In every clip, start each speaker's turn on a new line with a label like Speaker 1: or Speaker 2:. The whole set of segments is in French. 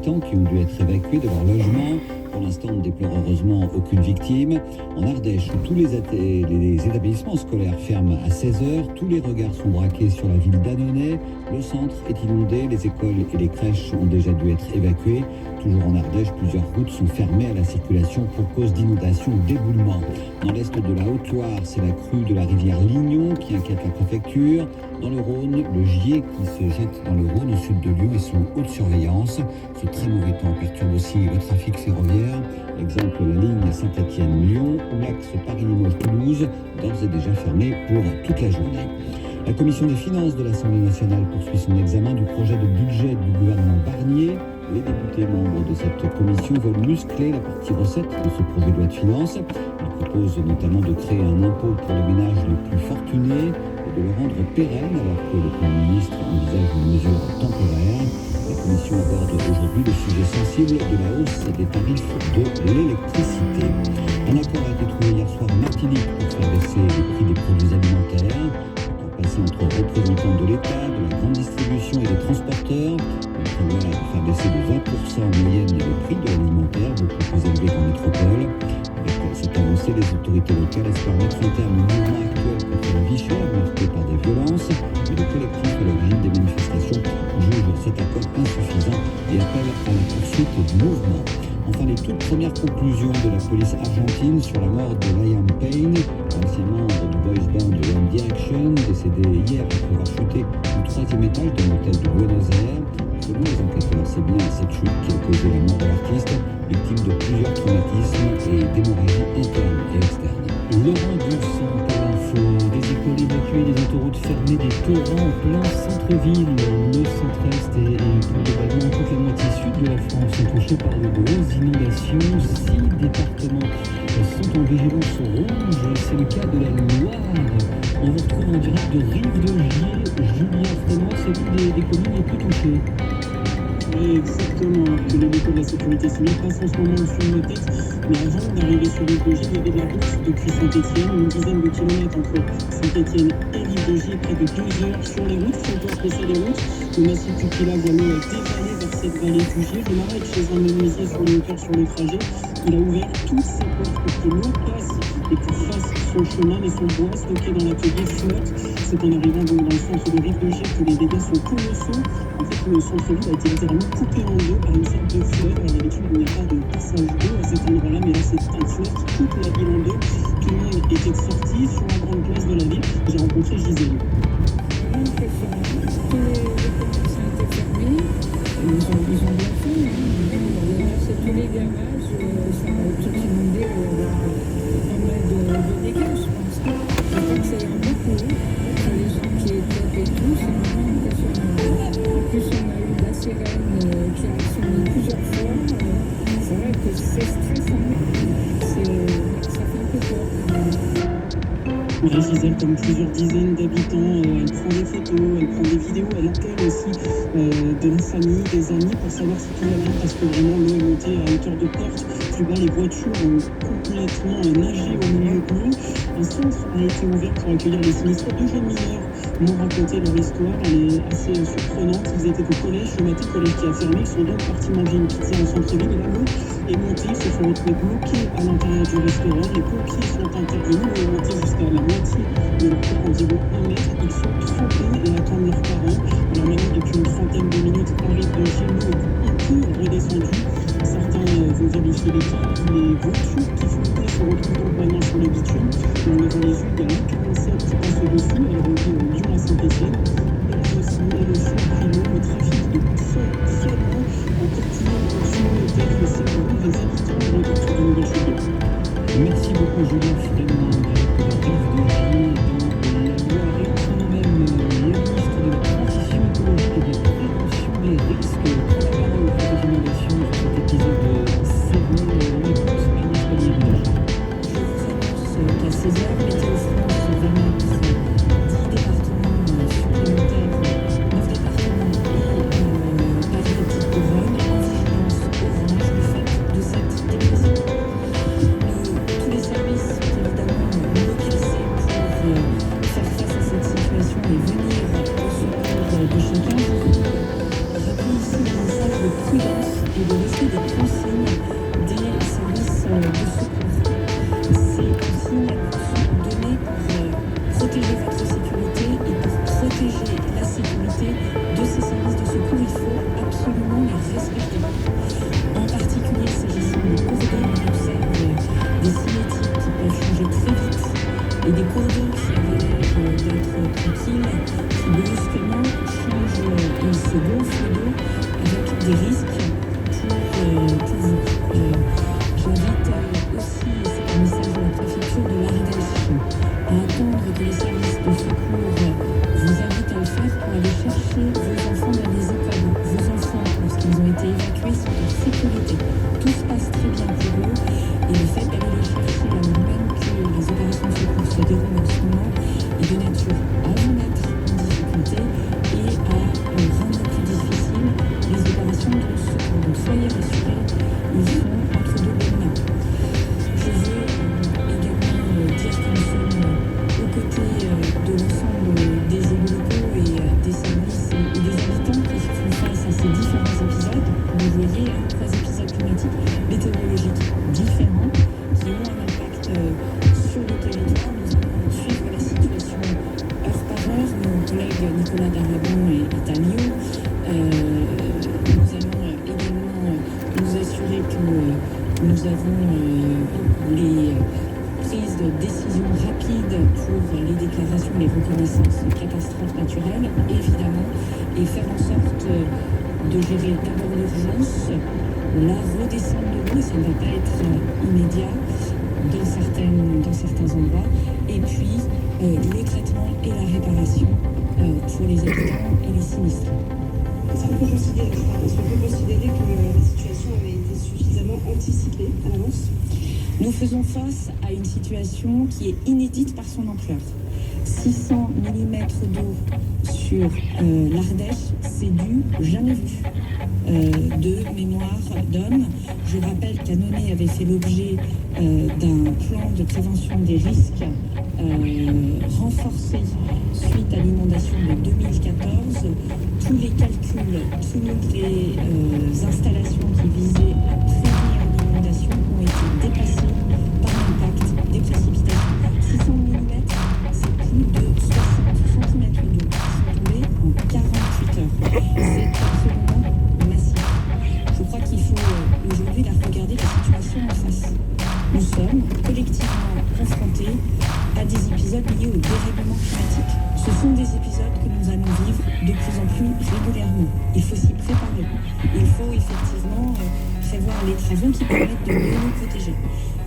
Speaker 1: habitants qui ont dû être évacués de leur logement. Pour l'instant, on ne déplore heureusement aucune victime. En Ardèche, où tous les établissements scolaires ferment à 16h, tous les regards sont braqués sur la ville d'Annonay. Le centre est inondé, les écoles et les crèches ont déjà dû être évacuées. Toujours en Ardèche, plusieurs routes sont fermées à la circulation pour cause d'inondations ou d'éboulements. Dans l'est de la Haute-Loire, c'est la crue de la rivière Lignon qui inquiète la préfecture. Dans le Rhône, le Gier qui se jette dans le Rhône au sud de Lyon est sous haute surveillance. Ce très mauvais temps perturbe aussi le trafic ferroviaire. Exemple, la ligne Saint-Étienne-Lyon ou l'axe Paris-Limoges-Toulouse, d'ores et déjà fermé pour toute la journée. La commission des finances de l'Assemblée nationale poursuit son examen du projet de budget du gouvernement Barnier. Les députés membres de cette commission veulent muscler la partie recette de ce projet de loi de finances. Ils proposent notamment de créer un impôt pour les ménages les plus fortunés et de le rendre pérenne alors que le Premier ministre envisage une mesure temporaire. La commission aborde aujourd'hui le sujet sensible de la hausse des tarifs de l'électricité. Un accord a été trouvé hier soir en Martinique pour faire baisser les prix des produits alimentaires. Passé entre représentants de l'État, de la grande distribution et des transporteurs. On prévoit de faire baisser de 20% en moyenne le prix de l'alimentaire, beaucoup plus élevé qu'en métropole. Avec cette avancée, les autorités locales espèrent mettre un terme au mouvement actuel contre la vie chère, marqué par des violences. Mais le collectif à l'origine des manifestations juge cet accord insuffisant et appelle à la poursuite du mouvement. Enfin, les toutes premières conclusions de la police argentine sur la mort de Liam Payne, ancien membre du boys band One Direction, décédé hier après avoir chuté du 3e étage d'un hôtel de Buenos Aires. Selon les enquêteurs, c'est bien cette chute qui a causé la mort de l'artiste, victime de plusieurs traumatismes et d'hémorragies internes et externes. Laurent Dulcin pour l'info, des écoles évacuées, des autoroutes fermées, des torrents en plein centre-ville. Le centre-est et plus globalement toute la moitié sud de la France sont touchés par de grosses inondations. 6 départements sont en vigilance rouge, c'est le cas de la Loire. On vous retrouve en direct de Rive de Gier. Julien Frémont, c'est l'une des communes les plus touchées.
Speaker 2: Oui, exactement. Que les locaux de la sécurité civile passent en ce moment sur nos têtes. Mais avant d'arriver sur Rive de Gier, il y avait de la route depuis Saint-Étienne, une dizaine de kilomètres entre Saint-Étienne et Rive de Gier, près de 2 heures sur les routes. Si on peut appeler ça des routes, le massif Pupilla voit l'eau dévaler vers cette vallée du Gier. Je m'arrête chez un menuisier sur les hauteurs sur le trajet. Il a ouvert toutes ses portes pour que l'eau passe et pour fasse son chemin, mais son bois stocké dans l'atelier flotte. C'est en arrivant donc dans le centre de Rive de Gier que les dégâts sont colossaux. En fait, le centre-ville a été littéralement coupé en deux par une sorte de fleuve. Alors d'habitude, il n'y a pas de passage d'eau à cet endroit-là, mais là, c'est un fleuve qui coupe la ville en deux. Tout le monde était sorti sur la grande place de la ville. J'ai rencontré Gisèle.
Speaker 3: Tous les commerces ont été fermés. Ils ont bien fait. On a fait tous les garages. Ça a tout inondé. Pas mal de dégâts, je pense. Je crois que ça ira beaucoup. Pour les gens qui étaient et tout, c'est vraiment impressionnant. En plus, on a eu la sirène qui a sonné plusieurs fois. C'est vrai que c'est stressant. Ça fait un peu peur.
Speaker 2: Oui, Gisèle, comme plusieurs dizaines d'habitants, elle prend des photos, elle prend des vidéos, elle appelle aussi de la famille, des amis pour savoir si tout va bien parce que vraiment l'eau est montée à hauteur de porte. Plus bas, les voitures ont complètement nagé au milieu de l'eau. Un centre a été ouvert pour accueillir les sinistrés. 2 jeunes mineurs m'ont raconté leur histoire. Elle est assez surprenante. Ils étaient au collège, le matin, collège qui a fermé. Ils sont donc partis manger une pizza en centre-ville et là, l'eau est montée. Ils se sont retrouvés bloqués à l'intérieur du restaurant. Les pompiers sont intervenus et ont monté jusqu'à la moitié de leur corps, environ 1 mètre. Ils sont trempés et attendent leurs parents. Alors maintenant, depuis une trentaine de minutes, arrive de chez nous un peu redescendu. Certains vont vérifier les câbles, les voitures qui flottaient se retrouvent donc maintenant sur le bitume. Et on les voit les yeux, il y a l'A47 qui passe au-dessus, elle revient Lyon à Saint-Étienne. Et aussi, et le feu brillant, le trafic est très lent. On continue de poursuivre le tête, mais c'est pour nous les habitants de retour sur de nouvelles choses.
Speaker 1: Merci beaucoup Julien Frémont, directeur de Rive de Gier dans la Loire. Et concernant même le ministre de la Transition écologique et des préventions des risques, prend la parole pour les inondations sur cet épisode de Séville. On écoute Agnès Pannier-Runacher.
Speaker 3: Je vous annonce qu'à 16h, Météo France va mettre 10 départements supplémentaires, 9 départements et Paris respecter. En particulier, s'agissant des cours d'eau, on observe des cinétiques qui peuvent changer très vite et des cours d'eau qui avaient l'air d'être tranquilles, qui brusquement changent et se gonflent d'eau avec des risques pour vous. J'invite aussi, et c'est un message de la préfecture de l'Ardèche, à attendre que les services de secours vous invitent à le faire pour aller chercher vos enfants dans les écoles. Vos enfants, lorsqu'ils ont été évacués, sont en sécurité. Tout se passe très bien pour eux et le fait d'aller les chercher alors même que les opérations de secours se déroulent en ce moment est de nature à vous mettre en difficulté et à rendre plus difficile les opérations de secours. Donc soyez rassurés, ils sont entre deux bonnes mains. Je veux également dire que nous sommes aux côtés de l'ensemble des élus locaux et des services et des habitants qui font face à ces différents épisodes. Vous voyez, 3 épisodes climatiques météorologiques différents qui ont un impact sur le territoire. Nous allons suivre la situation heure par heure. Mon collègue Nicolas Darabon est à Lyon. Nous allons également nous assurer que nous avons les prises de décisions rapides pour les déclarations, les reconnaissances de catastrophes naturelles, évidemment, et faire en sorte de gérer d'abord l'urgence, la redescente de l'eau, ça ne va pas être immédiat dans certains endroits, et puis le traitement et la réparation pour les habitants et les sinistrés.
Speaker 4: Est-ce qu'on peut considérer que la situation avait été suffisamment anticipée à l'avance ?
Speaker 3: Nous faisons face à une situation qui est inédite par son ampleur. 600 mm d'eau sur l'Ardèche, c'est du jamais vu de mémoire d'homme. Je rappelle qu'Annonay avait fait l'objet d'un plan de prévention des risques renforcé suite à l'inondation de 2014. Tous les calculs, toutes les installations qui visaient à prévenir l'inondation ont été dépassés par l'impact des précipitations. 600 mm, c'est plus de 60 cm d'eau qui sont tombés en 48 heures. C'est absolument massif. Je crois qu'il faut aujourd'hui regarder la situation en face. Nous sommes collectivement confrontés à des épisodes liés au dérèglement climatique. Ce sont des épisodes que nous allons vivre de plus en plus régulièrement. Il faut s'y préparer. Il faut effectivement prévoir les travaux qui permettent de mieux nous protéger.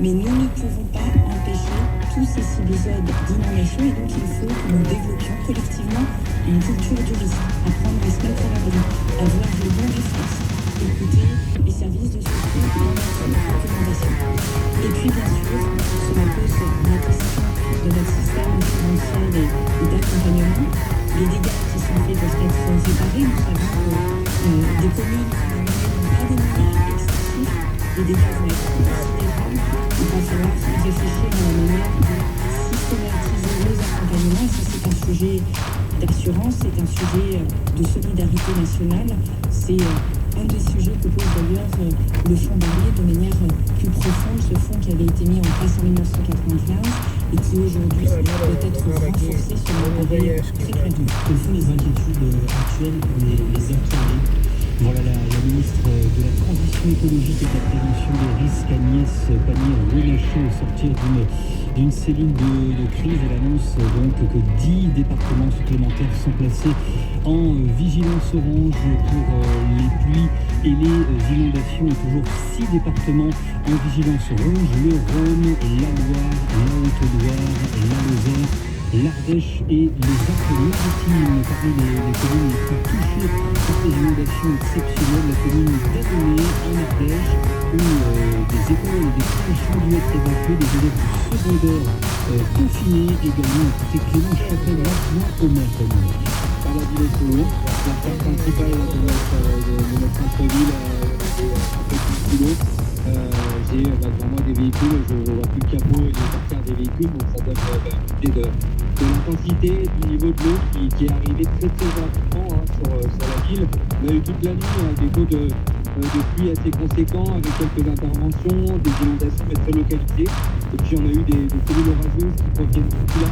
Speaker 3: Mais nous ne pouvons pas empêcher tous ces épisodes d'inondation et donc il faut que nous développions collectivement une culture du risque, apprendre les semaines à l'abri, avoir le bon réflexe, écouter les services de secours et mettre les recommandations. Et puis bien sûr, cela pose la question de notre système différentiel et d'accompagnement. Les dégâts qui sont faits doivent être réparés. Nous savons que des communes n'ont pas des moyens excessifs. Les dégâts vont être considérables. Il va falloir réfléchir à la manière de systématiser les accompagnements. Et ça, c'est un sujet d'assurance, c'est un sujet de solidarité nationale. C'est un des sujets que pose d'ailleurs le fonds Barnier de manière plus profonde, ce fonds qui avait été mis en place en 1995 et qui aujourd'hui doit être renforcé sur un appareil très clairement.
Speaker 2: Quelles sont les inquiétudes actuelles pour les infirmiers ? Voilà la ministre de la Transition écologique et de la prévention des risques, Agnès Pannier-Runacher, au sortir d'une cellule de crise. Elle annonce donc que 10 départements supplémentaires sont placés en vigilance orange pour les pluies et les inondations, et toujours 6 départements en vigilance rouge: le Rhône, la Loire, la Haute-Loire, la Lozère, l'Ardèche et les Alpes-Maritimes. Parmi les communes les plus touchées par ces inondations exceptionnelles, la commune d'Annonay en Ardèche, où des écoles et des crèches ont dû être évacuées, des élèves du secondaire confinés également. Écoutez Clément Chapelle, l'adjoint au maire d'Annonay.
Speaker 5: Par la direction de l'eau, l'artère principale de notre centre-ville est un peu plus sous l'eau. J'ai devant moi des véhicules, je ne vois plus le capot et les porteurs des véhicules, donc ça donne une idée de l'intensité du niveau de l'eau qui est arrivé très rapidement sur la ville. On a eu toute la nuit des taux de pluie assez conséquents avec quelques interventions, des inondations mais très localisées. Et puis on a eu des cellules orageuses qui proviennent du là,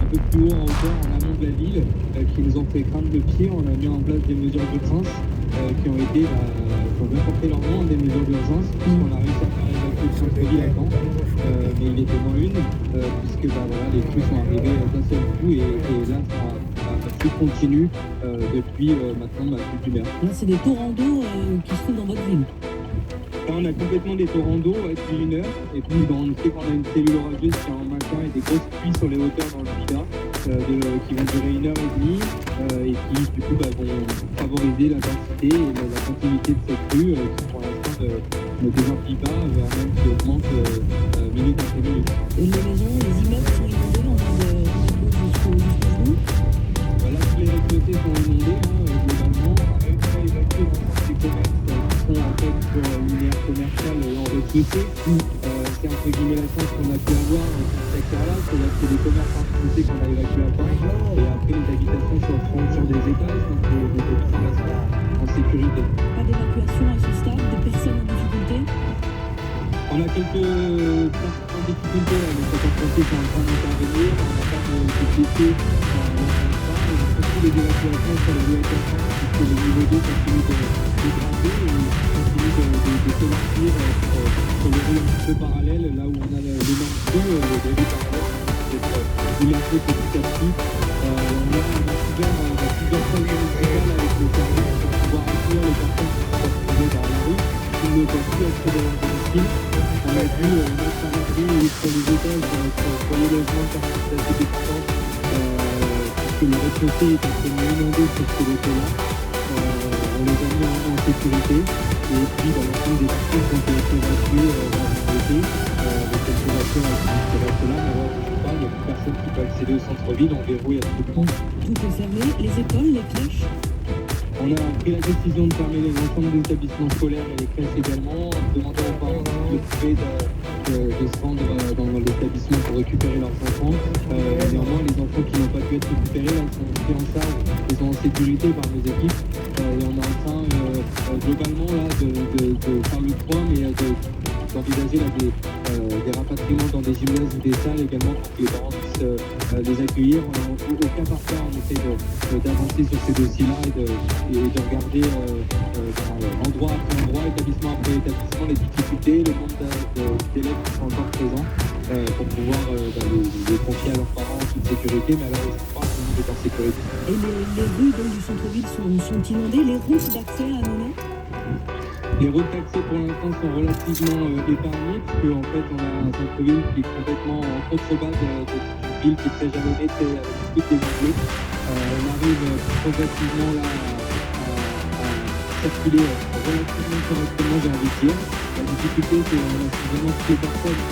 Speaker 5: un peu plus haut en hauteur en amont de la ville, qui nous ont fait craindre le pied. On a mis en place des mesures d'urgence qui ont été ont bien porté leur nom, des mesures d'urgence, puisqu'on a réussi à faire évacuer le centre-ville à temps, mais il était dans une, puisque les crues sont arrivées d'un seul coup, et là, la crue continue depuis maintenant plus d'une heure.
Speaker 6: Là, c'est des torrents d'eau qui se trouvent dans votre ville.
Speaker 5: Là, on a complètement des torrents d'eau depuis une heure, et puis on sait qu'on a une cellule orageuse qui est en maintien et des grosses pluies sur les hauteurs dans le Pila, qui vont durer 1h30 et qui du coup vont favoriser la densité et la continuité de cette crue qui pour l'instant ne désemplit pas, voire même qui augmente minute après minute.
Speaker 6: Et les maisons, les immeubles sont inondés, on a de l'eau jusqu'au genou.
Speaker 5: Là, tous les rez-de-chaussée sont inondés, globalement. On a réussi à évacuer l'ensemble des commerces qui sont en fait sur une aire commerciale en rez-de-chaussée. C'est entre guillemets la chance qu'on a pu avoir dans ce secteur-là, c'est-à-dire que c'est des commerces en rez-de-chaussée qu'on a évacués à temps. Et après, les habitations sont sur des étages, donc des habitations en sécurité.
Speaker 6: Pas d'évacuation à ce stade, des personnes en difficulté.
Speaker 5: On a quelques personnes en difficulté, les sapeurs-pompiers sont en train d'intervenir, on n'a pas de blessés surtout les évacuations sur les évacuations, puisque le niveau d'eau continue de grimper et continue de s'élargir sur les rues un petit peu parallèles, là où on a l'énorme crue, les rues parallèles d'être immergées petit à petit. On a plusieurs salles municipales avec le service pour pouvoir accueillir les personnes qui sont retrouvées dans la rue, qui ne peuvent plus accéder à leur domicile. On a vu notre salarié sur les étages de notre foyer logement de assez dépendant, puisque le rez-de-chaussée est absolument inondé sur ce côté-là. On les a mis en sécurité et puis l'ensemble des personnes qui ont été évacuées dans l'été, les quelques voitures qui restent là, mais je ne sais pas, il n'y a plus personne qui peut accéder au centre-ville, on verrouille absolument.
Speaker 6: Tout est fermé, les écoles, les crèches.
Speaker 5: On a pris la décision de fermer l'ensemble des établissements scolaires et les crèches également, en demandant aux parents de se rendre dans l'établissement pour récupérer leurs enfants. Néanmoins, les enfants qui n'ont pas pu être récupérés, là, sont pris en charge, ils sont en sécurité par nos équipes. Et on est en train, globalement, là, de faire le point, mais d'envisager des rapatriements dans des gymnases ou des salles également pour que les parents puissent les accueillir. Au cas par cas, on essaie d'avancer sur ces dossiers-là et de regarder endroit après endroit, établissement après établissement, les difficultés, le nombre d'élèves qui sont encore présents pour pouvoir les confier à leurs parents en toute sécurité, mais alors je crois que tout le monde est en sécurité.
Speaker 6: Et les rues donc, du centre-ville sont inondées, les routes d'accès à Annonay.
Speaker 5: Les routes d'accès pour l'instant sont relativement épargnées, puisque en fait on a un centre-ville qui est complètement en contrebas d'une ville qui est très jalonnée, avec beaucoup de dénivelé. On arrive progressivement là à circuler relativement correctement, j'ai envie de dire. La difficulté, c'est qu'on a vraiment toutes les personnes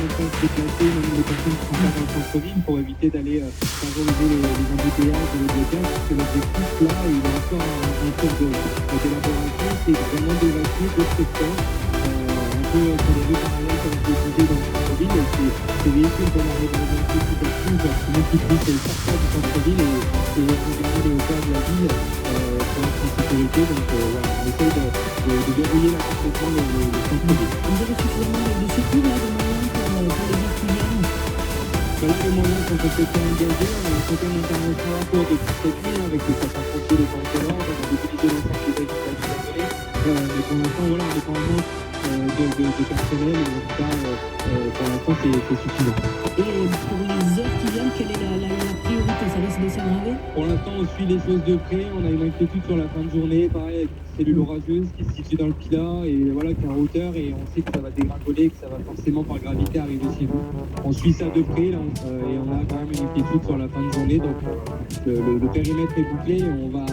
Speaker 5: pas se déplacer, même les personnes qui sont pas dans le centre-ville, pour éviter d'aller favoriser les embouteillages et les blocages, parce que l'objectif là, il est encore en cours d'élaboration, c'est vraiment d'évacuer d'autres secteurs, un peu sur les rues parallèles comme je l'ai disais dans le centre-ville, et ces véhicules qu'on arrive à évacuer tout à coup, qui puissent sortir du centre-ville et regarder les hauteurs de la ville pour être en sécurité. Donc voilà, on essaye de verrouiller là complètement le centre-ville.
Speaker 6: Vous avez suffisamment de secours là, de moyens pour les auxiliaires?
Speaker 5: Là, les moyens sont complètement engagés. On a une certaine intervention en cours depuis cette nuit avec les sapeurs-pompiers, les forces de l'ordre. On a mobilisé l'ensemble des équipages du Annonay. Mais pour l'instant, voilà, on est en manque de personnel. Et en tout cas, pour l'instant, c'est suffisant.
Speaker 6: Et pour les heures qui viennent, quelle est la priorité? Ça risque de s'aggraver?
Speaker 5: Pour l'instant, on suit les choses de près. On a une inquiétude sur la fin de journée, pareil, avec une cellule orageuse qui se situe dans le Pila et voilà, qui est en hauteur, et on sait que ça va dégringoler, que ça va forcément par gravité arriver chez nous. On suit ça de près là, et on a quand même une inquiétude sur la fin de journée. Donc le périmètre est bouclé. On va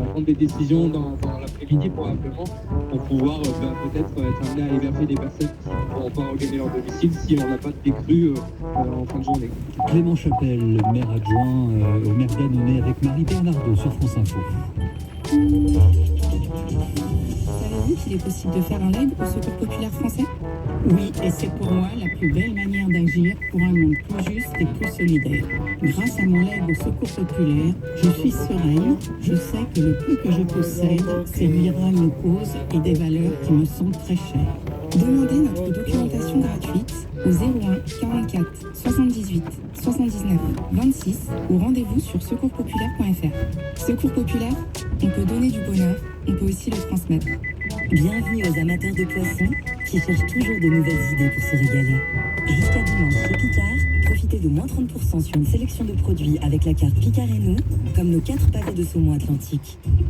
Speaker 5: prendre des décisions dans l'après-midi probablement pour pouvoir peut-être être amené à héberger des personnes qui ne pourront pas regagner leur domicile si on n'a pas de décrue en fin de journée.
Speaker 1: Clément Chapelle, maire adjoint au maire d'Annonay, avec Marie Bernardo sur France Info.
Speaker 7: Savez-vous qu'il est possible de faire un leg au Secours populaire français? Oui, et c'est pour moi la plus belle manière d'agir pour un monde plus juste et plus solidaire. Grâce à mon leg au Secours populaire, je suis sereine. Je sais que le peu que je possède servira une cause et des valeurs qui me sont très chères. Demandez notre documentation gratuite au 01 44 78 79 26 ou rendez-vous sur secourspopulaire.fr. Secours populaire, on peut donner du bonheur, on peut aussi le transmettre.
Speaker 8: Bienvenue aux amateurs de poissons qui cherchent toujours de nouvelles idées pour se régaler. Jusqu'à dimanche chez Picard, profitez de moins 30% sur une sélection de produits avec la carte Picard et nous, comme nos 4 pavés de saumon atlantique.